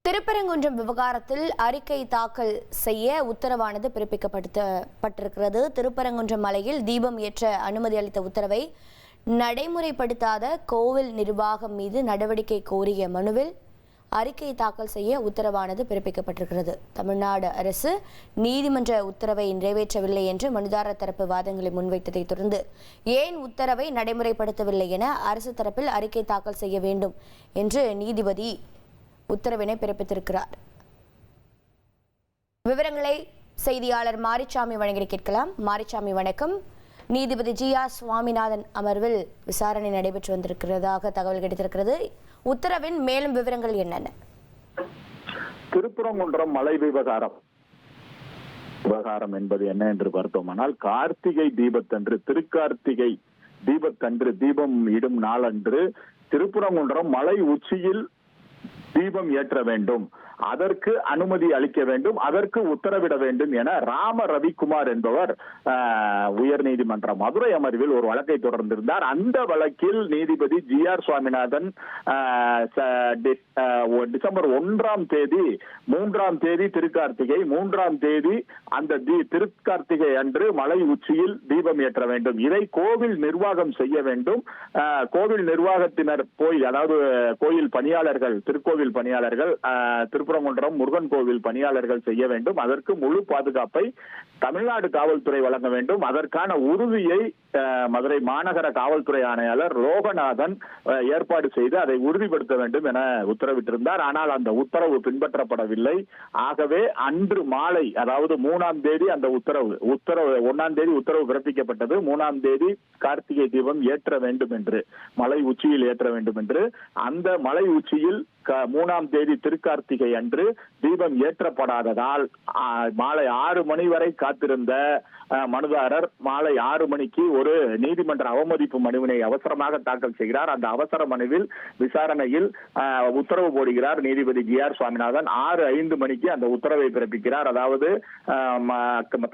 திருப்பரங்குன்றம் விவகாரத்தில் அறிக்கை தாக்கல் செய்ய உத்தரவானது பிறப்பிக்கப்பட்டிருக்கிறது. திருப்பரங்குன்றம் மலையில் தீபம் ஏற்ற அனுமதி அளித்த உத்தரவை நடைமுறைப்படுத்தாத கோவில் நிர்வாகம் மீது நடவடிக்கை கோரிய மனுவில் அறிக்கை தாக்கல் செய்ய உத்தரவானது பிறப்பிக்கப்பட்டிருக்கிறது. தமிழ்நாடு அரசு நீதிமன்ற உத்தரவை நிறைவேற்றவில்லை என்று மனுதாரர் தரப்பு வாதங்களை முன்வைத்ததை தொடர்ந்து ஏன் உத்தரவை நடைமுறைப்படுத்தவில்லை என அரசு தரப்பில் அறிக்கை தாக்கல் செய்ய வேண்டும் என்று நீதிபதி உத்தரவினை பிறப்பித்திருக்கிறார். விவரங்களை செய்தியாளர் மாரிச்சாமி வழங்கி கேட்கலாம். மாரிச்சாமி வணக்கம். நீதிபதி ஜி.ஆர். சுவாமிநாதன் அமர்வில் விசாரணை நடைபெற்று வந்திருக்கிறதாக தகவல் கிடைத்திருக்கிறது. உத்தரவின் மேலும் விவரங்கள் என்னென்ன? திருப்பரங்குன்றம் மலை விவகாரம் என்பது என்ன என்று பார்த்தோமானால், கார்த்திகை தீபத்தன்று, திருக்கார்த்திகை தீபத்தன்று, தீபம் இடும் நாளன்று திருப்பரங்குன்றம் மலை உச்சியில் தீபம் ஏற்ற வேண்டும், அதற்கு அனுமதி அளிக்க வேண்டும், அதற்கு உத்தரவிட வேண்டும் என ராம ரவிக்குமார் என்பவர் உயர் நீதிமன்ற மதுரை அமர்வில் ஒரு வழக்கை தொடர்ந்திருந்தார். அந்த வழக்கில் நீதிபதி ஜி.ஆர். சுவாமிநாதன் டிசம்பர் 1ஆம் தேதி 3ஆம் தேதி திருக்கார்த்திகை, 3ஆம் தேதி அந்த திருக்கார்த்திகை அன்று மலை உச்சியில் தீபம் ஏற்ற வேண்டும், இதை கோவில் நிர்வாகம் செய்ய வேண்டும். கோவில் நிர்வாகத்தினர் போய், அதாவது கோயில் பணியாளர்கள், திருக்கோவில் பணியாளர்கள், திருப்பரங்குன்றம் முருகன் கோவில் பணியாளர்கள் செய்ய வேண்டும். அதற்கு முழு பாதுகாப்பை தமிழ்நாடு காவல்துறை வழங்க வேண்டும். அதற்கான உறுதியை மதுரை மாநகர காவல்துறை ஆணையாளர் லோகநாதன் ஏற்பாடு செய்து அதை உறுதிப்படுத்த வேண்டும் என உத்தரவிட்டிருந்தார். ஆனால் அந்த உத்தரவு பின்பற்றப்படவில்லை. ஆகவே அன்று மாலை, அதாவது 3ஆம் தேதி அந்த உத்தரவு 1ஆம் தேதி உத்தரவு பிறப்பிக்கப்பட்டது. 3ஆம் தேதி கார்த்திகை தீபம் ஏற்ற வேண்டும் என்று, மலை உச்சியில் ஏற்ற வேண்டும் என்று. அந்த மலை உச்சியில் 3ஆம் தேதி திருக்கார்த்திகை அன்று தீபம் ஏற்றப்படாததால் மாலை 6 மணி வரை காத்திருந்த மனுதாரர் மாலை 6 மணிக்கு ஒரு நீதிமன்ற அவமதிப்பு மனுவினை அவசரமாக தாக்கல் செய்கிறார். அந்த அவசர மனுவில் விசாரணையில் உத்தரவு போடுகிறார் நீதிபதி ஜி.ஆர். சுவாமிநாதன். 6:05 மணிக்கு அந்த உத்தரவை பிறப்பிக்கிறார். அதாவது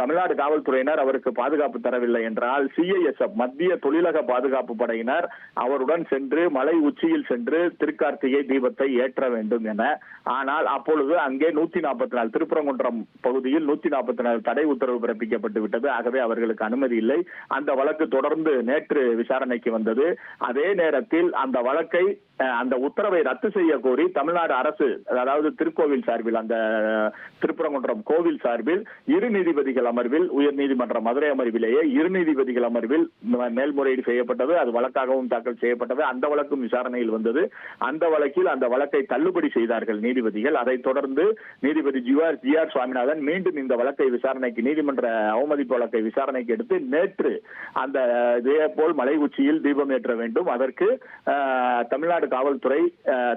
தமிழ்நாடு காவல்துறையினர் அவருக்கு பாதுகாப்பு தரவில்லை என்றால் சிஐஎஸ்எஃப், மத்திய தொழிலக பாதுகாப்பு படையினர் அவருடன் சென்று மலை உச்சியில் சென்று திருக்கார்த்திகை தீபத்தை ஏற்ற வேண்டும் என. ஆனால் அப்பொழுது அங்கே 144 திருப்பரங்குன்றம் பகுதியில் 144 தடை உத்தரவு பிறப்பிக்கப்பட்டு விட்டது. ஆகவே அவர்களுக்கு அனுமதி இல்லை. அந்த வழக்கு தொடர்ந்து நேற்று விசாரணைக்கு வந்தது. அதே நேரத்தில் அந்த வழக்கை, அந்த உத்தரவை ரத்து செய்ய கோரி தமிழ்நாடு அரசு, அதாவது திருக்கோவில் சார்பில், அந்த திருப்பரங்குன்றம் கோவில் சார்பில் 2 நீதிபதிகள் அமர்வில், உயர் நீதிமன்ற மதுரை அமர்விலேயே 2 நீதிபதிகள் அமர்வில் மேல்முறையீடு செய்யப்பட்டது. அது வழக்காகவும் தாக்கல் செய்யப்பட்டது. அந்த வழக்கும் விசாரணையில் வந்தது. அந்த வழக்கில் அந்த வழக்கை தள்ளுபடி செய்தார்கள் நீதிபதிகள். அதைத் தொடர்ந்து நீதிபதி ஜி.ஆர். சுவாமிநாதன் மீண்டும் இந்த வழக்கை விசாரணைக்கு, நீதிமன்ற அவமதிப்பு வழக்கை விசாரணைக்கு எடுத்து நேற்று அந்த இதே போல் மலை உச்சியில் தீபம் ஏற்ற வேண்டும், அதற்கு தமிழ்நாடு காவல்துறை,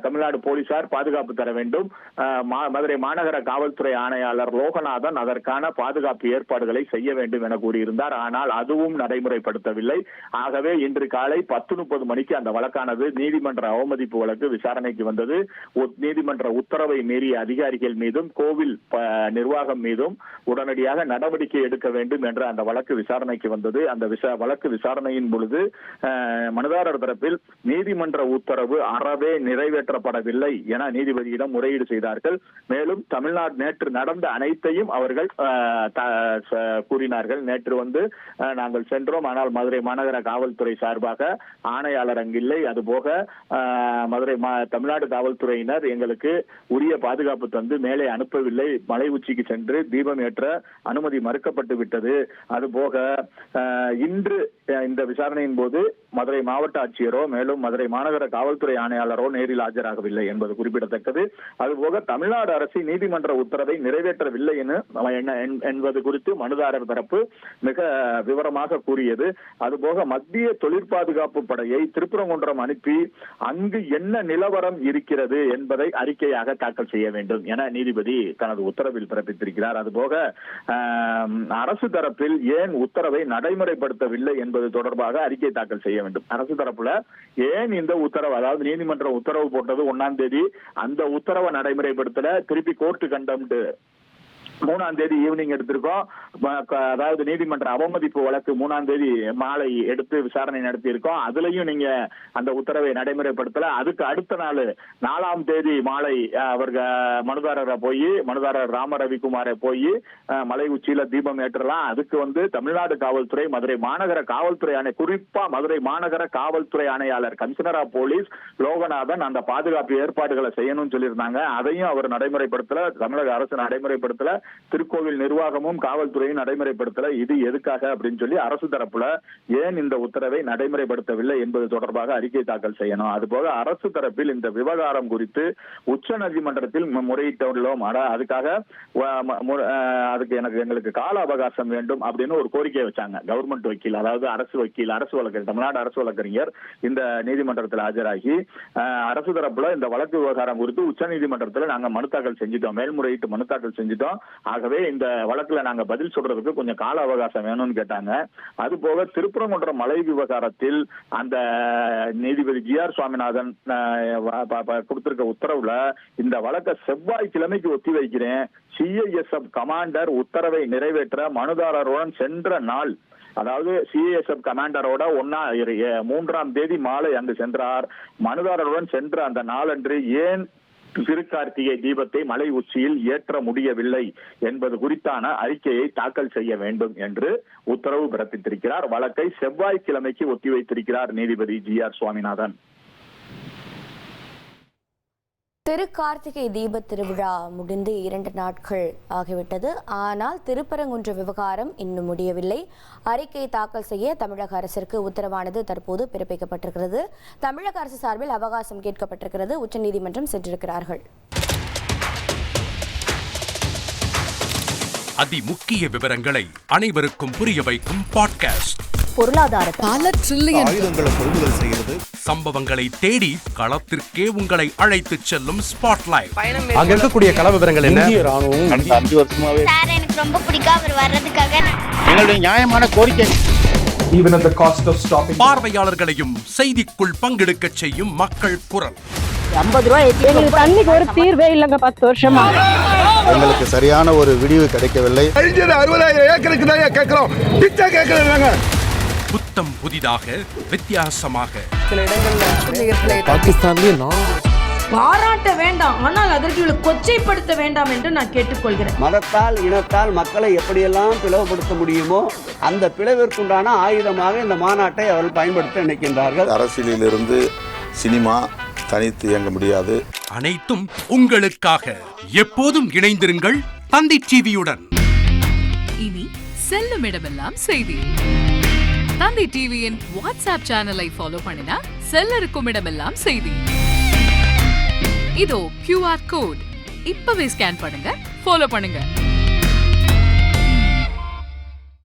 தமிழ்நாடு போலீசார் பாதுகாப்பு தர வேண்டும், மதுரை மாநகர காவல்துறை ஆணையாளர் லோகநாதன் அதற்கான பாதுகாப்பு ஏற்பாடுகளை செய்ய வேண்டும் என கூறியிருந்தார். ஆனால் அதுவும் நடைமுறைப்படுத்தவில்லை. ஆகவே இன்று காலை 10:30 மணிக்கு அந்த வழக்கானது, நீதிமன்ற அவமதிப்பு வழக்கு விசாரணைக்கு வந்தது. நீதிமன்ற உத்தரவை மீறிய அதிகாரிகள் மீதும் கோவில் நிர்வாகம் மீதும் உடனடியாக நடவடிக்கை எடுக்க வேண்டும் என்ற அந்த வழக்கு விசாரணைக்கு வந்தது. அந்த வழக்கு விசாரணையின் பொழுது மனுதாரர் தரப்பில் நீதிமன்ற உத்தரவு அறவே நிறைவேற்றப்படவில்லை என நீதிபதியிடம் முறையீடு செய்தார்கள். மேலும் தமிழ்நாடு நேற்று நடந்த அனைத்தையும் அவர்கள் கூறினார்கள். நேற்று நாங்கள் சென்றோம், ஆனால் மதுரை மாநகர காவல்துறை சார்பாக ஆணையாளர் அங்கில்லை. அதுபோக மதுரை தமிழ்நாடு காவல்துறையினர் எங்களுக்கு உரிய பாதுகாப்பு தந்து மேலே அனுப்பவில்லை. மலை உச்சிக்கு சென்று தீபம் ஏற்ற அனுமதி மறுக்கப்பட்டு விட்டது. அதுபோக இன்று இந்த விசாரணையின் போது மதுரை மாவட்ட ஆட்சியரோ மேலும் மதுரை மாநகர காவல்துறை ஆணையாளரோ நேரில் ஆஜராகவில்லை என்பது குறிப்பிடத்தக்கது. அதுபோக தமிழ்நாடு அரசு நீதிமன்ற உத்தரவை நிறைவேற்றவில்லை என்பது குறித்து மனுதாரர் தரப்பு மிக விவரமாக கூறியது. அதுபோக மத்திய தொழிற்பாதுகாப்பு படையை திருப்பரங்குன்றம் அனுப்பி அங்கு என்ன நிலவரம் இருக்கிறது என்பதை அறிக்கையாக தாக்கல் செய்ய வேண்டும் என நீதிபதி தனது உத்தரவில் பிறப்பித்திருக்கிறார். அதுபோக அரசு தரப்பில் ஏன் உத்தரவை நடைமுறைப்படுத்தவில்லை என்பது தொடர்பாக அறிக்கை தாக்கல் செய்ய வேண்டும். அரசு தரப்புல ஏன் இந்த உத்தரவு, அதாவது நீதிமன்றம் உத்தரவு போட்டது 1ஆம் தேதி, அந்த உத்தரவை நடைமுறைப்படுத்தல, திருப்பி கோர்ட்டு கண்டம்டு 3ஆம் தேதி ஈவினிங் எடுத்திருக்கோம். அதாவது நீதிமன்ற அவமதிப்பு வழக்கு 3ஆம் தேதி மாலை எடுத்து விசாரணை நடத்தி இருக்கோம். அதுலயும் நீங்க அந்த உத்தரவை நடைமுறைப்படுத்தல. அதுக்கு அடுத்த நாள் 4ஆம் தேதி மாலை மனுதாரர் ராம ரவிக்குமாரை போய் மலை உச்சியில தீபம் ஏற்றலாம். அதுக்கு தமிழ்நாடு காவல்துறை, மதுரை மாநகர காவல்துறை குறிப்பா மதுரை மாநகர காவல்துறை ஆணையாளர் கமிஷனர் ஆஃப் போலீஸ் லோகநாதன் அந்த பாதுகாப்பு ஏற்பாடுகளை செய்யணும்னு சொல்லியிருந்தாங்க. அதையும் அவர் நடைமுறைப்படுத்தல. தமிழக அரசு நடைமுறைப்படுத்தல. திருக்கோவில் நிர்வாகமும் காவல்துறையும் நடைமுறைப்படுத்தல. இது எதுக்காக அப்படின்னு சொல்லி அரசு தரப்புல ஏன் இந்த உத்தரவை நடைமுறைப்படுத்தவில்லை என்பது தொடர்பாக அறிக்கை தாக்கல் செய்யணும். அதுபோக அரசு தரப்பில் இந்த விவகாரம் குறித்து உச்ச நீதிமன்றத்தில் முறையிட்டுள்ளோம். அதுக்காக அதுக்கு எங்களுக்கு கால அவகாசம் வேண்டும் அப்படின்னு ஒரு கோரிக்கை வச்சாங்க. கவர்மெண்ட் வக்கீல், அதாவது அரசு வக்கீல், அரசு வழக்கறிஞர், தமிழ்நாடு அரசு வழக்கறிஞர் இந்த நீதிமன்றத்தில் ஆஜராகி அரசு தரப்புல இந்த வழக்கு விவகாரம் குறித்து உச்ச நீதிமன்றத்தில் நாங்க மனு தாக்கல் செஞ்சிட்டோம், மேல்முறையீட்டு மனு தாக்கல் செஞ்சிட்டோம். ஆகவே இந்த வழக்குல நாங்க பதில் சொல்றதுக்கு கொஞ்சம் கால அவகாசம் வேணும்னு கேட்டாங்க. அது போக திருப்பரங்குன்றம் மலை விவகாரத்தில் அந்த நீதிபதி ஜி.ஆர். சுவாமிநாதன் கொடுத்திருக்க உத்தரவுல இந்த வழக்கை செவ்வாய்க்கிழமைக்கு ஒத்தி வைக்கிறேன், சிஐஎஸ்எஃப் கமாண்டர் உத்தரவை நிறைவேற்ற மனுதாரருடன் சென்ற நாள், அதாவது சிஐஎஸ்எஃப் கமாண்டரோட 3ஆம் தேதி மாலை அங்கு சென்றார். மனுதாரருடன் சென்ற அந்த நாளன்று ஏன் திருக்கார்த்திகை தீபத்தை மலை உச்சியில் ஏற்ற முடியவில்லை என்பது குறித்தான அறிக்கையை தாக்கல் செய்ய வேண்டும் என்று உத்தரவு பிறப்பித்திருக்கிறார். வழக்கை செவ்வாய்க்கிழமைக்கு ஒத்திவைத்திருக்கிறார் நீதிபதி ஜி.ஆர். சுவாமிநாதன். திருக்கார்த்திகை தீப திருவிழா முடிந்து 2 நாட்கள் ஆகிவிட்டது. ஆனால் திருப்பரங்குன்ற விவகாரம் இன்னும் முடியவில்லை. அறிக்கை தாக்கல் செய்ய தமிழக அரசிற்கு உத்தரவானது தற்போது பிறப்பிக்கப்பட்டிருக்கிறது. தமிழக அரசு சார்பில் அவகாசம் கேட்கப்பட்டிருக்கிறது. உச்சநீதிமன்றம் சென்றிருக்கிறார்கள். அதிமுக்கிய விவரங்களை அனைவருக்கும் புரிய வைக்கும் பாட்காஸ்ட். பொருளாதாரத்தை பல ட்ரில்லியன் ஆயுதங்களை கொள்முதல் செய்கிறது. சம்பவங்களை தேடி களத்திற்கே உங்களை அழைத்து செல்லும் ஸ்பாட்லைட். அங்க இருக்கக்கூடிய கள விவரங்கள் என்ன? ராணுவம் 5 வருஷமாவே சார் எனக்கு ரொம்ப பிடிக்கும் அவர் வர்றதுக்காக. எங்களுடைய நியாயமான கோரிக்கை. Even at the cost of stopping. பார்வையாளர்களையும் செய்திக்குள் பங்கெடுக்க செய்யும் மக்கள் குரல். 50 ரூபாய் எங்களுக்கு தண்ணிக்கு ஒரு தீர்வே இல்லங்க 10 வருஷமா. எங்களுக்கு சரியான ஒரு விடிவு கிடைக்கவில்லை. 60,000 ஏக்கருக்கு தான் கேக்குறோம். பிச்சை கேக்குறாங்க. புத்தம் புதிதாக, வித்தியாசமாக. சில இடங்கள்ல பாகிஸ்தான்லயே பாராட்ட வேண்டாம், ஆனால் அதற்கு கொச்சைப்படுத்த வேண்டாம் என்று நான் கேட்டுக்கொள்கிறேன். மதத்தால் இனத்தால் மக்களை எப்படியெல்லாம் பிளவுபடுத்த முடியுமோ அந்த பிளவிற்குண்டான ஆயுதமாக இந்த மாநாட்டை அவர்கள் பயன்படுத்த நினைக்கின்றார்கள். அரசியலிலிருந்து சினிமா தனித்து இயங்க முடியாது. அனைத்தும் உங்களுக்காக. எப்போதும் இணைந்திருங்கள் தந்தி டிவியுடன். இனி செல்லும் இடமெல்லாம் செய்தி. தந்தி டிவியின் வாட்ஸ்அப் சேனலை ஃபாலோ பண்ணினா செல்லருக்கும் இடமெல்லாம் செய்தி. இதோ QR கோட் இப்பவே ஸ்கேன் பண்ணுங்க, ஃபாலோ பண்ணுங்க.